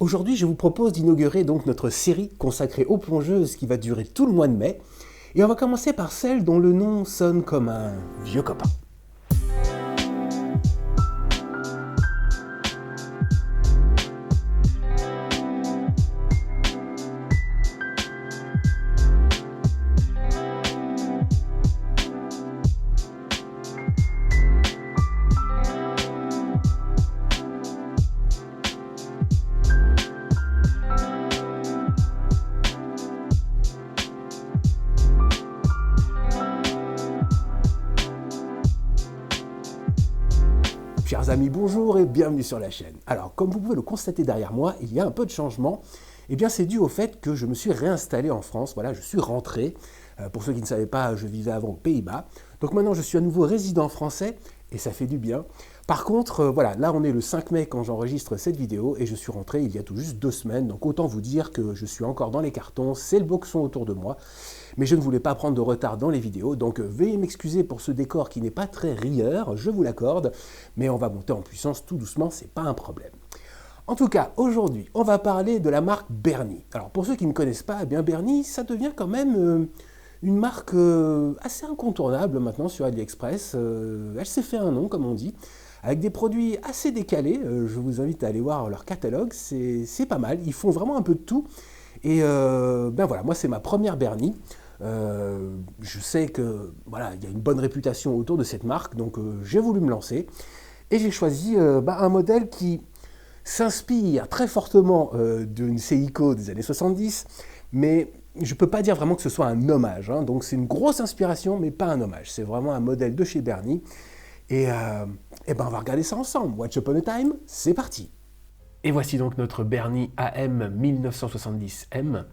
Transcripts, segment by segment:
Aujourd'hui, je vous propose d'inaugurer donc notre série consacrée aux plongeuses qui va durer tout le mois de mai. Et on va commencer par celle dont le nom sonne comme un vieux copain. Chers amis, bonjour et bienvenue sur la chaîne. Alors, comme vous pouvez le constater derrière moi, il y a un peu de changement. Eh bien, c'est dû au fait que je me suis réinstallé en France. Voilà, je suis rentré. Pour ceux qui ne savaient pas, je vivais avant aux Pays-Bas. Donc maintenant, je suis à nouveau résident français et ça fait du bien. Par contre, voilà, là, on est le 5 mai quand j'enregistre cette vidéo et je suis rentré il y a tout juste 2 semaines. Donc autant vous dire que je suis encore dans les cartons, c'est le boxon autour de moi. Mais je ne voulais pas prendre de retard dans les vidéos, donc veuillez m'excuser pour ce décor qui n'est pas très rieur, je vous l'accorde, mais on va monter en puissance tout doucement, c'est pas un problème. En tout cas, aujourd'hui, on va parler de la marque Berny. Alors pour ceux qui ne connaissent pas, eh bien Berny, ça devient quand même une marque assez incontournable maintenant sur AliExpress. Elle s'est fait un nom, comme on dit, avec des produits assez décalés. Je vous invite à aller voir leur catalogue, c'est pas mal, ils font vraiment un peu de tout. Et ben voilà, moi c'est ma première Berny. Je sais que voilà, il y a une bonne réputation autour de cette marque, donc j'ai voulu me lancer et j'ai choisi un modèle qui s'inspire très fortement d'une Seiko des années 70, mais je ne peux pas dire vraiment que ce soit un hommage, hein. Donc c'est une grosse inspiration, mais pas un hommage. C'est vraiment un modèle de chez Berny. Et ben on va regarder ça ensemble. Once Upon a Time, c'est parti. Et voici donc notre Berny AM 1970M.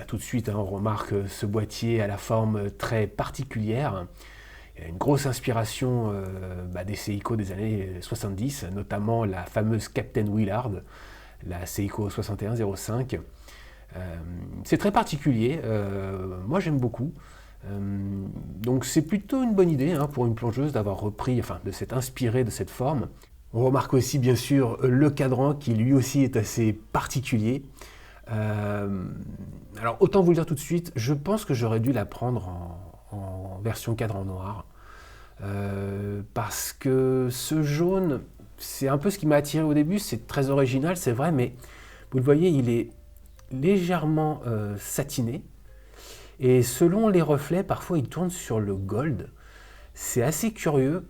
Tout de suite, hein, on remarque ce boîtier à la forme très particulière. Il y a une grosse inspiration des Seiko des années 70, notamment la fameuse Captain Willard, la Seiko 6105. C'est très particulier, moi j'aime beaucoup. Donc c'est plutôt une bonne idée, hein, pour une plongeuse d'avoir repris, enfin de s'être inspiré de cette forme. On remarque aussi bien sûr le cadran qui lui aussi est assez particulier. Alors autant vous le dire tout de suite, je pense que j'aurais dû la prendre en version cadran noir, parce que ce jaune, c'est un peu ce qui m'a attiré au début. C'est très original, c'est vrai, mais vous le voyez, il est légèrement satiné, et selon les reflets, parfois il tourne sur le gold. C'est assez curieux.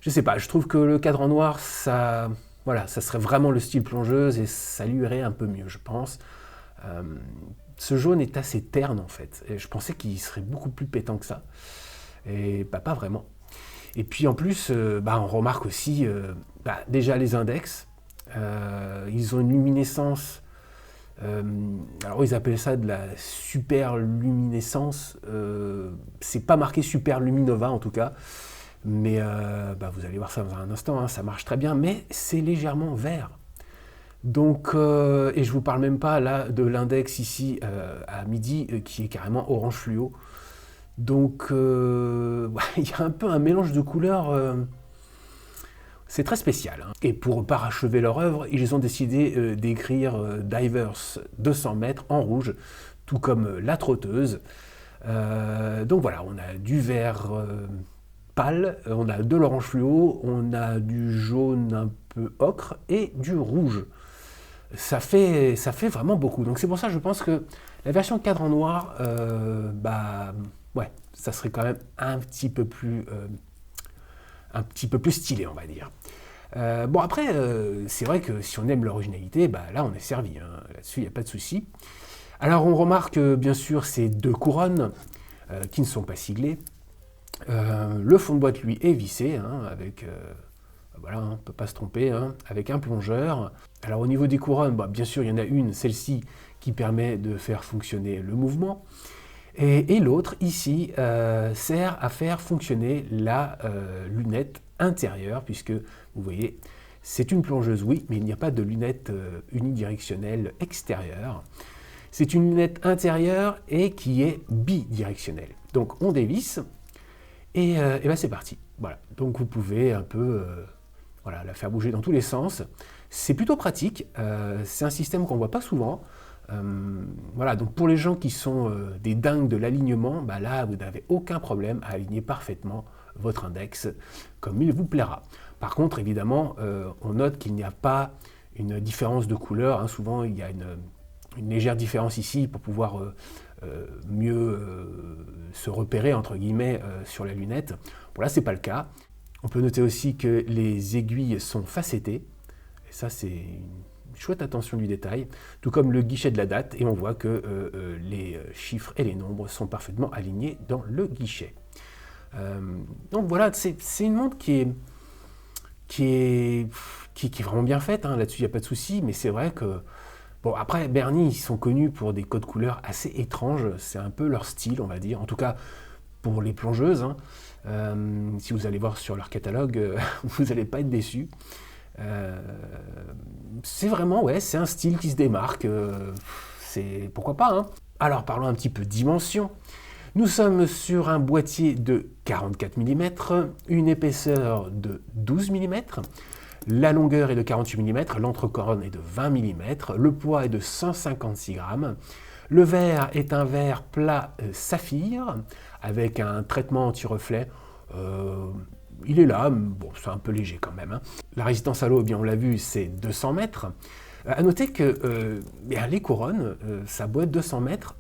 Je sais pas, je trouve que le cadran noir, ça... Voilà, ça serait vraiment le style plongeuse et ça lui irait un peu mieux, je pense. Ce jaune est assez terne en fait. Et je pensais qu'il serait beaucoup plus pétant que ça. Et pas vraiment. Et puis en plus, on remarque aussi déjà les index. Ils ont une luminescence. Alors ils appellent ça de la super luminescence. C'est pas marqué super luminova en tout cas. Mais vous allez voir ça dans un instant, hein, ça marche très bien, mais c'est légèrement vert. Donc, et je vous parle même pas là de l'index ici à midi qui est carrément orange fluo. Donc il y a un peu un mélange de couleurs, c'est très spécial, hein. Et pour parachever leur œuvre, ils ont décidé d'écrire Divers 200 mètres en rouge, tout comme la trotteuse. Donc voilà, on a du vert pâle, on a de l'orange fluo, on a du jaune un peu ocre et du rouge. Ça fait vraiment beaucoup. Donc c'est pour ça que je pense que la version cadran noir, ça serait quand même un petit peu plus stylé, on va dire. Après, c'est vrai que si on aime l'originalité, là on est servi, hein. Là-dessus il n'y a pas de souci. Alors on remarque bien sûr ces 2 couronnes qui ne sont pas siglées. Le fond de boîte lui est vissé, hein, avec voilà, on ne peut pas se tromper, hein, avec un plongeur. Alors au niveau des couronnes, bien sûr il y en a une, celle-ci, qui permet de faire fonctionner le mouvement, et l'autre ici sert à faire fonctionner la lunette intérieure, puisque vous voyez c'est une plongeuse, oui, mais il n'y a pas de lunette unidirectionnelle extérieure. C'est une lunette intérieure et qui est bidirectionnelle. Donc on dévisse. Et c'est parti. Voilà. Donc vous pouvez un peu Voilà, la faire bouger dans tous les sens. C'est plutôt pratique, c'est un système qu'on ne voit pas souvent. Voilà, donc pour les gens qui sont des dingues de l'alignement, bah là, vous n'avez aucun problème à aligner parfaitement votre index comme il vous plaira. Par contre, évidemment, on note qu'il n'y a pas une différence de couleur. Hein. Souvent, il y a une légère différence ici pour pouvoir mieux se repérer, entre guillemets, sur la lunette. Bon, là, ce n'est pas le cas. On peut noter aussi que les aiguilles sont facettées. Et ça, c'est une chouette attention du détail, tout comme le guichet de la date, et on voit que les chiffres et les nombres sont parfaitement alignés dans le guichet. Donc voilà, c'est une montre qui est vraiment bien faite, hein. Là-dessus il n'y a pas de souci, mais c'est vrai que, bon, après Berny, ils sont connus pour des codes couleurs assez étranges, c'est un peu leur style, on va dire, en tout cas pour les plongeuses, hein. Si vous allez voir sur leur catalogue, vous n'allez pas être déçus. C'est vraiment, ouais, c'est un style qui se démarque, c'est pourquoi pas, hein. Alors parlons un petit peu dimension. Nous sommes sur un boîtier de 44 mm, une épaisseur de 12 mm, la longueur est de 48 mm, l'entrecouronne est de 20 mm, le poids est de 156 grammes. Le verre est un verre plat saphir avec un traitement anti-reflet. Il est là, bon, c'est un peu léger quand même, hein. La résistance à l'eau, eh bien, on l'a vu, c'est 200 mètres. À noter que les couronnes, sa boîte 200 mètres,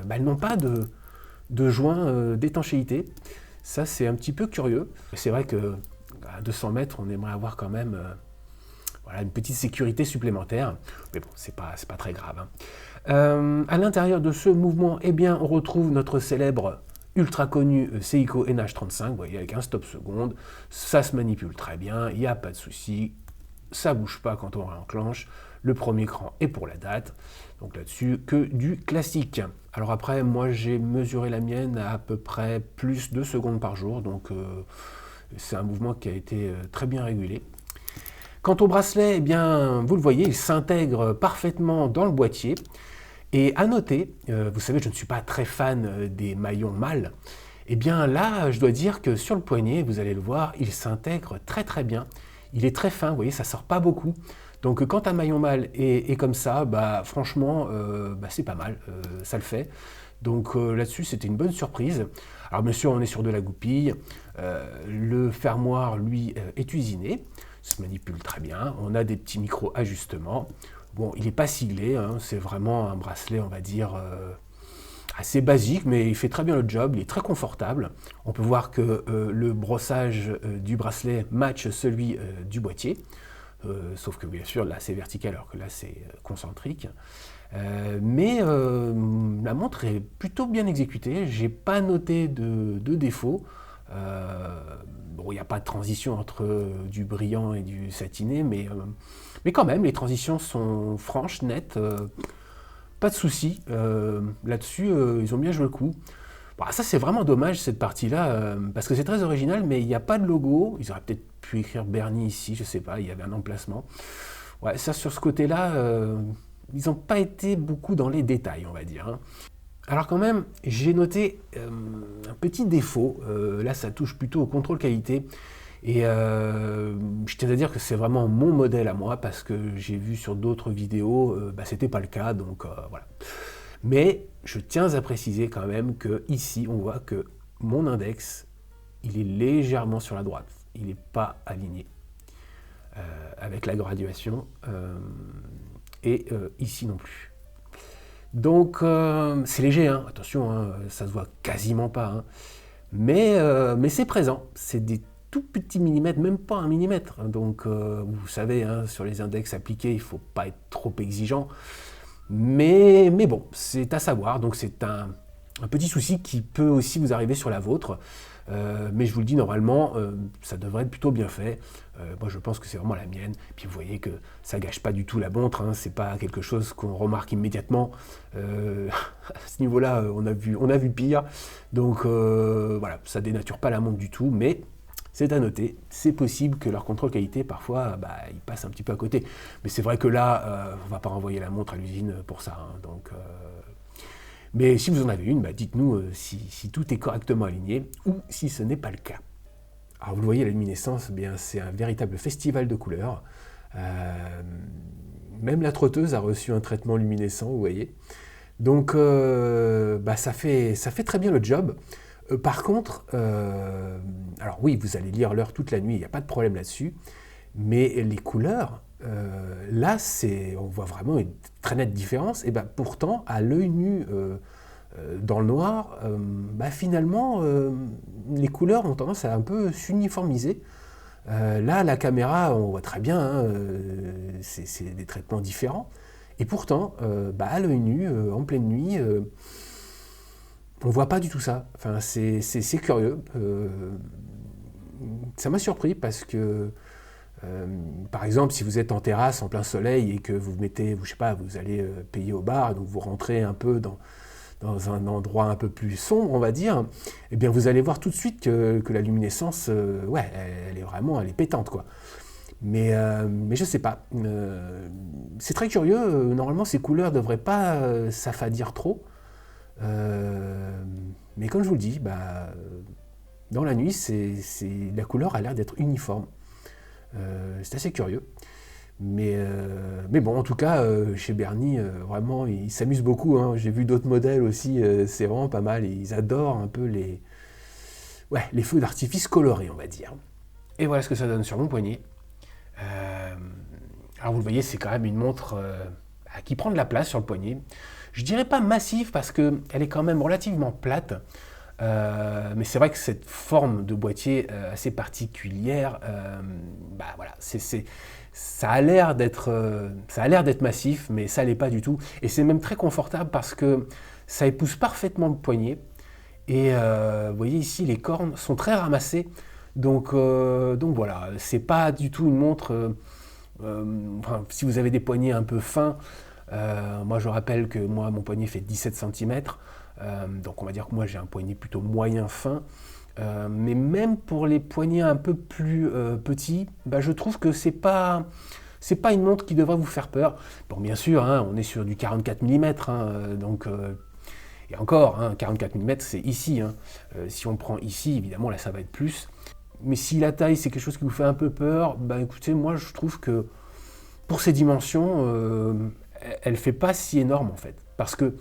elles n'ont pas de joint d'étanchéité. Ça, c'est un petit peu curieux. C'est vrai qu'à 200 mètres, on aimerait avoir quand même voilà, une petite sécurité supplémentaire. Mais bon, c'est pas très grave, hein. À l'intérieur de ce mouvement, eh bien, on retrouve notre célèbre ultra connu Seiko NH35, vous voyez, avec un stop seconde. Ça se manipule très bien, il n'y a pas de souci. Ça ne bouge pas quand on réenclenche. Le premier cran est pour la date. Donc là-dessus, que du classique. Alors après, moi j'ai mesuré la mienne à peu près plus de secondes par jour. Donc c'est un mouvement qui a été très bien régulé. Quant au bracelet, eh bien, vous le voyez, il s'intègre parfaitement dans le boîtier. Et à noter, vous savez, je ne suis pas très fan des maillons mâles. Eh bien là, je dois dire que sur le poignet, vous allez le voir, il s'intègre très très bien. Il est très fin, vous voyez, ça sort pas beaucoup. Donc quand un maillon mâle est comme ça, bah, franchement, c'est pas mal, ça le fait. Donc là-dessus, c'était une bonne surprise. Alors bien sûr, on est sur de la goupille. Le fermoir, lui, est usiné. Se manipule très bien. On a des petits micro-ajustements. Bon, il n'est pas siglé, hein, c'est vraiment un bracelet, on va dire, assez basique, mais il fait très bien le job, il est très confortable. On peut voir que le brossage du bracelet matche celui du boîtier, sauf que bien sûr, là c'est vertical, alors que là c'est concentrique. Mais la montre est plutôt bien exécutée, j'ai pas noté de défaut. Bon, il n'y a pas de transition entre du brillant et du satiné, mais quand même, les transitions sont franches, nettes, pas de souci. Là-dessus, ils ont bien joué le coup. Bon, ça, c'est vraiment dommage, cette partie-là, parce que c'est très original, mais il n'y a pas de logo. Ils auraient peut-être pu écrire Berny ici, je sais pas, il y avait un emplacement. Ouais, ça, sur ce côté-là, ils n'ont pas été beaucoup dans les détails, on va dire, hein. Alors quand même, j'ai noté un petit défaut. Là, ça touche plutôt au contrôle qualité. Et je tiens à dire que c'est vraiment mon modèle à moi, parce que j'ai vu sur d'autres vidéos, c'était pas le cas, donc voilà. Mais je tiens à préciser quand même que ici, on voit que mon index, il est légèrement sur la droite. Il n'est pas aligné avec la graduation. Et ici non plus. Donc c'est léger, hein, attention, hein, ça se voit quasiment pas, hein. Mais c'est présent, c'est des tout petits millimètres, même pas un millimètre. Donc vous savez, hein, sur les index appliqués, il ne faut pas être trop exigeant. Mais bon, c'est à savoir, donc c'est un petit souci qui peut aussi vous arriver sur la vôtre. Mais je vous le dis, normalement, ça devrait être plutôt bien fait. Moi, je pense que c'est vraiment la mienne. Puis vous voyez que ça gâche pas du tout la montre, hein. C'est pas quelque chose qu'on remarque immédiatement. À ce niveau-là, on a vu pire. Donc voilà, ça dénature pas la montre du tout, mais c'est à noter. C'est possible que leur contrôle qualité, parfois, il passe un petit peu à côté. Mais c'est vrai que là, on va pas renvoyer la montre à l'usine pour ça, hein. Donc mais si vous en avez une, dites-nous si tout est correctement aligné ou si ce n'est pas le cas. Alors vous le voyez, la luminescence, eh bien, c'est un véritable festival de couleurs. Même la trotteuse a reçu un traitement luminescent, vous voyez. Donc ça fait très bien le job. Par contre, alors oui, vous allez lire l'heure toute la nuit, il n'y a pas de problème là-dessus. Mais les couleurs, là, on voit vraiment une très nette différence. Et pourtant, à l'œil nu, dans le noir, finalement, les couleurs ont tendance à un peu s'uniformiser. Là, la caméra, on voit très bien, hein, c'est des traitements différents. Et pourtant, à l'œil nu, en pleine nuit, on ne voit pas du tout ça. Enfin, c'est curieux. Ça m'a surpris parce que, par exemple, si vous êtes en terrasse en plein soleil et que vous mettez, je sais pas, vous allez payer au bar, donc vous rentrez un peu dans un endroit un peu plus sombre, on va dire, eh bien vous allez voir tout de suite que la luminescence, elle est pétante, quoi. Mais je sais pas. C'est très curieux. Normalement, ces couleurs ne devraient pas s'affadir trop. Mais comme je vous le dis, dans la nuit, la couleur a l'air d'être uniforme. C'est assez curieux. Mais bon, en tout cas, chez Bernie, vraiment, ils s'amusent beaucoup, hein. J'ai vu d'autres modèles aussi, c'est vraiment pas mal. Ils adorent un peu les feux d'artifice colorés, on va dire. Et voilà ce que ça donne sur mon poignet. Alors vous le voyez, c'est quand même une montre qui prend de la place sur le poignet. Je dirais pas massive parce qu'elle est quand même relativement plate. Mais c'est vrai que cette forme de boîtier assez particulière, ça a l'air d'être massif, mais ça l'est pas du tout. Et c'est même très confortable parce que ça épouse parfaitement le poignet. Et vous voyez ici, les cornes sont très ramassées. Donc voilà, c'est pas du tout une montre. Si vous avez des poignets un peu fins, moi je rappelle que mon poignet fait 17 cm. Donc on va dire que moi j'ai un poignet plutôt moyen fin. Mais même pour les poignets un peu plus petits, je trouve que c'est pas une montre qui devrait vous faire peur. Bon, bien sûr, hein, on est sur du 44 mm, et encore, 44 mm c'est ici. Si on prend ici, évidemment, là ça va être plus. Mais si la taille c'est quelque chose qui vous fait un peu peur, écoutez, moi je trouve que pour ces dimensions, elle fait pas si énorme en fait. Parce que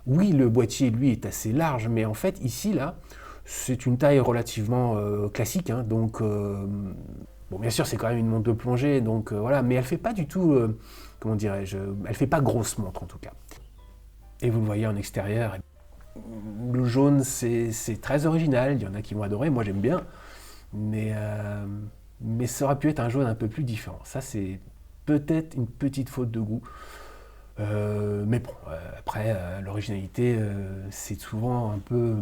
oui, le boîtier lui est assez large, mais en fait ici là, c'est une taille relativement classique, hein, donc bon, bien sûr c'est quand même une montre de plongée, donc voilà, mais elle fait pas du tout, comment dirais-je, elle fait pas grosse montre en tout cas. Et vous le voyez en extérieur, le jaune c'est très original, il y en a qui vont adorer, moi j'aime bien, mais ça aurait pu être un jaune un peu plus différent. Ça c'est peut-être une petite faute de goût. Mais bon, après, l'originalité, c'est souvent un peu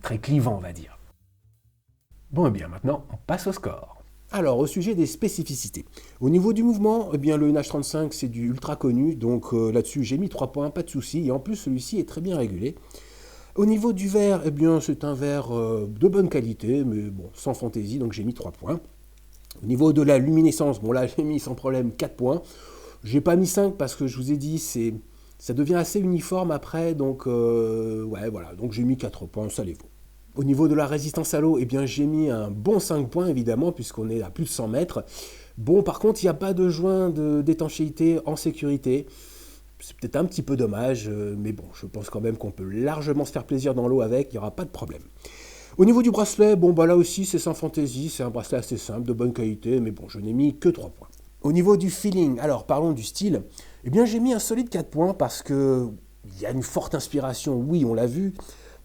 très clivant, on va dire. Bon, et bien maintenant, on passe au score. Alors, au sujet des spécificités. Au niveau du mouvement, eh bien, le NH35, c'est du ultra connu, donc là-dessus, j'ai mis 3 points, pas de souci, et en plus, celui-ci est très bien régulé. Au niveau du verre, eh bien, c'est un verre de bonne qualité, mais bon, sans fantaisie, donc j'ai mis 3 points. Au niveau de la luminescence, bon là, j'ai mis sans problème 4 points. J'ai pas mis 5 parce que je vous ai dit, ça devient assez uniforme après, donc voilà, donc j'ai mis 4 points, ça les vaut. Au niveau de la résistance à l'eau, eh bien j'ai mis un bon 5 points évidemment, puisqu'on est à plus de 100 mètres. Bon, par contre, il n'y a pas de joint d'étanchéité en sécurité. C'est peut-être un petit peu dommage, mais bon, je pense quand même qu'on peut largement se faire plaisir dans l'eau avec, il n'y aura pas de problème. Au niveau du bracelet, bon là aussi c'est sans fantaisie, c'est un bracelet assez simple, de bonne qualité, mais bon, je n'ai mis que 3 points. Au niveau du feeling, alors parlons du style, eh bien j'ai mis un solide 4 points parce que il y a une forte inspiration, oui on l'a vu,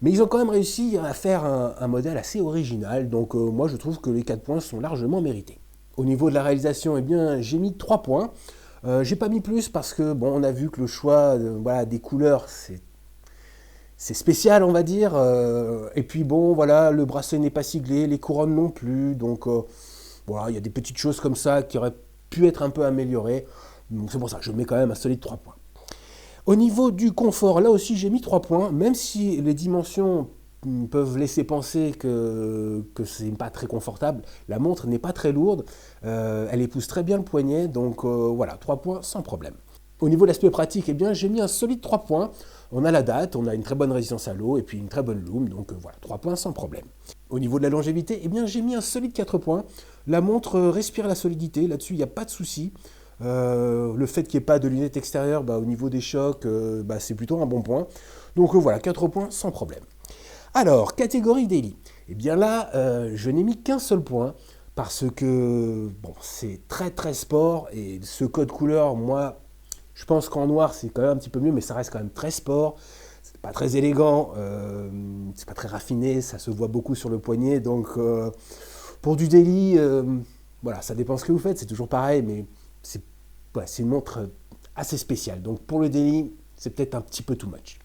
mais ils ont quand même réussi à faire un modèle assez original, donc moi je trouve que les 4 points sont largement mérités. Au niveau de la réalisation, eh bien j'ai mis 3 points, j'ai pas mis plus parce que bon on a vu que le choix des couleurs c'est spécial on va dire, et puis bon voilà le bracelet n'est pas siglé, les couronnes non plus, donc voilà il y a des petites choses comme ça qui auraient pu être un peu amélioré. Donc c'est pour ça que je mets quand même un solide 3 points. Au niveau du confort, là aussi j'ai mis 3 points, même si les dimensions peuvent laisser penser que c'est pas très confortable. La montre n'est pas très lourde, elle épouse très bien le poignet, donc voilà, 3 points sans problème. Au niveau de l'aspect pratique, eh bien, j'ai mis un solide 3 points. On a la date, on a une très bonne résistance à l'eau et puis une très bonne lume, donc voilà, 3 points sans problème. Au niveau de la longévité, eh bien j'ai mis un solide 4 points. La montre respire la solidité, là-dessus il n'y a pas de souci. Le fait qu'il n'y ait pas de lunettes extérieures, au niveau des chocs, c'est plutôt un bon point. Donc voilà, 4 points sans problème. Alors, catégorie daily. Eh bien là, je n'ai mis qu'un seul point parce que bon, c'est très très sport et ce code couleur, moi, je pense qu'en noir c'est quand même un petit peu mieux, mais ça reste quand même très sport. C'est pas très élégant, c'est pas très raffiné, ça se voit beaucoup sur le poignet. Donc pour du daily, voilà, ça dépend ce que vous faites, c'est toujours pareil, mais c'est une montre assez spéciale. Donc pour le daily, c'est peut-être un petit peu too much.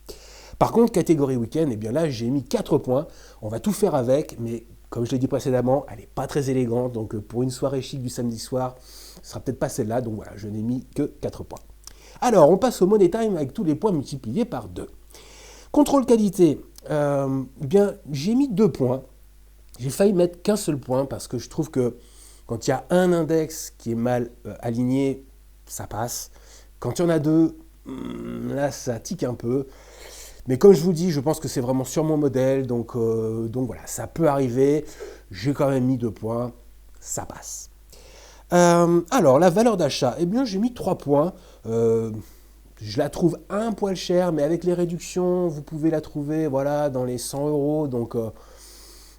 Par contre, catégorie week-end, eh bien là, j'ai mis 4 points. On va tout faire avec, mais comme je l'ai dit précédemment, elle n'est pas très élégante. Donc pour une soirée chic du samedi soir, ce ne sera peut-être pas celle-là. Donc voilà, je n'ai mis que 4 points. Alors, on passe au Money Time avec tous les points multipliés par 2. Contrôle qualité, eh bien, j'ai mis 2 points. J'ai failli mettre qu'un seul point parce que je trouve que quand il y a un index qui est mal aligné, ça passe. Quand il y en a deux, là, ça tique un peu. Mais comme je vous dis, je pense que c'est vraiment sur mon modèle, donc voilà, ça peut arriver. J'ai quand même mis 2 points, ça passe. Alors, la valeur d'achat, eh bien, j'ai mis 3 points. Je la trouve un poil chère, mais avec les réductions, vous pouvez la trouver voilà, dans les 100 euros. Donc,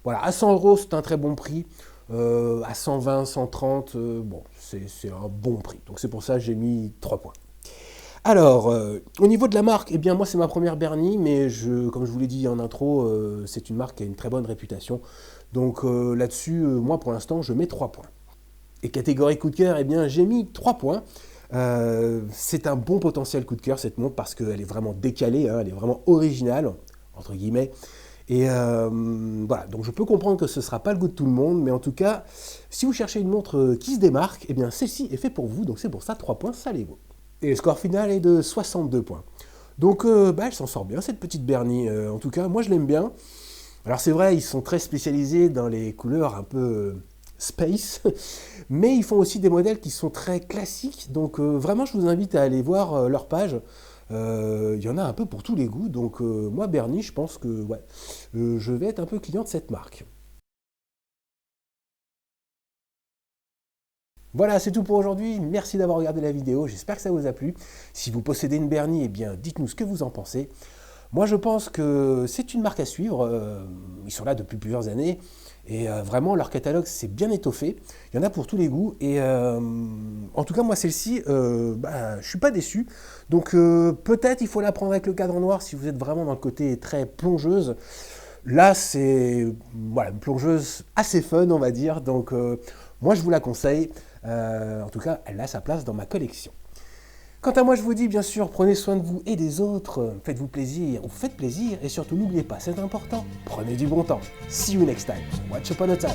voilà, à 100 euros, c'est un très bon prix. À 120, 130, bon, c'est un bon prix. Donc, c'est pour ça que j'ai mis 3 points. Alors, au niveau de la marque, eh bien moi c'est ma première Berny, mais comme je vous l'ai dit en intro, c'est une marque qui a une très bonne réputation. Donc là-dessus, moi pour l'instant, je mets 3 points. Et catégorie coup de cœur, eh bien j'ai mis 3 points. C'est un bon potentiel coup de cœur cette montre parce qu'elle est vraiment décalée, hein, elle est vraiment originale, entre guillemets. Et voilà, donc je peux comprendre que ce ne sera pas le goût de tout le monde, mais en tout cas, si vous cherchez une montre qui se démarque, eh bien celle-ci est faite pour vous, donc c'est pour ça 3 points, ça les vaut. Et le score final est de 62 points. Donc elle s'en sort bien, cette petite Berny. En tout cas, moi je l'aime bien. Alors c'est vrai, ils sont très spécialisés dans les couleurs un peu space, mais ils font aussi des modèles qui sont très classiques. Donc vraiment, je vous invite à aller voir leur page. Il y en a un peu pour tous les goûts. Donc moi, Berny, je pense que ouais, je vais être un peu client de cette marque. Voilà, c'est tout pour aujourd'hui. Merci d'avoir regardé la vidéo. J'espère que ça vous a plu. Si vous possédez une Berny, eh bien, dites-nous ce que vous en pensez. Moi, je pense que c'est une marque à suivre. Ils sont là depuis plusieurs années. Et vraiment, leur catalogue s'est bien étoffé. Il y en a pour tous les goûts. Et en tout cas, moi, celle-ci, je ne suis pas déçu. Donc, peut-être il faut la prendre avec le cadre en noir si vous êtes vraiment dans le côté très plongeuse. Là, c'est voilà, une plongeuse assez fun, on va dire. Donc, moi, je vous la conseille. En tout cas, elle a sa place dans ma collection. Quant à moi, je vous dis bien sûr, prenez soin de vous et des autres, faites-vous plaisir, ou faites plaisir, et surtout n'oubliez pas, c'est important, prenez du bon temps. See you next time. Once upon a time.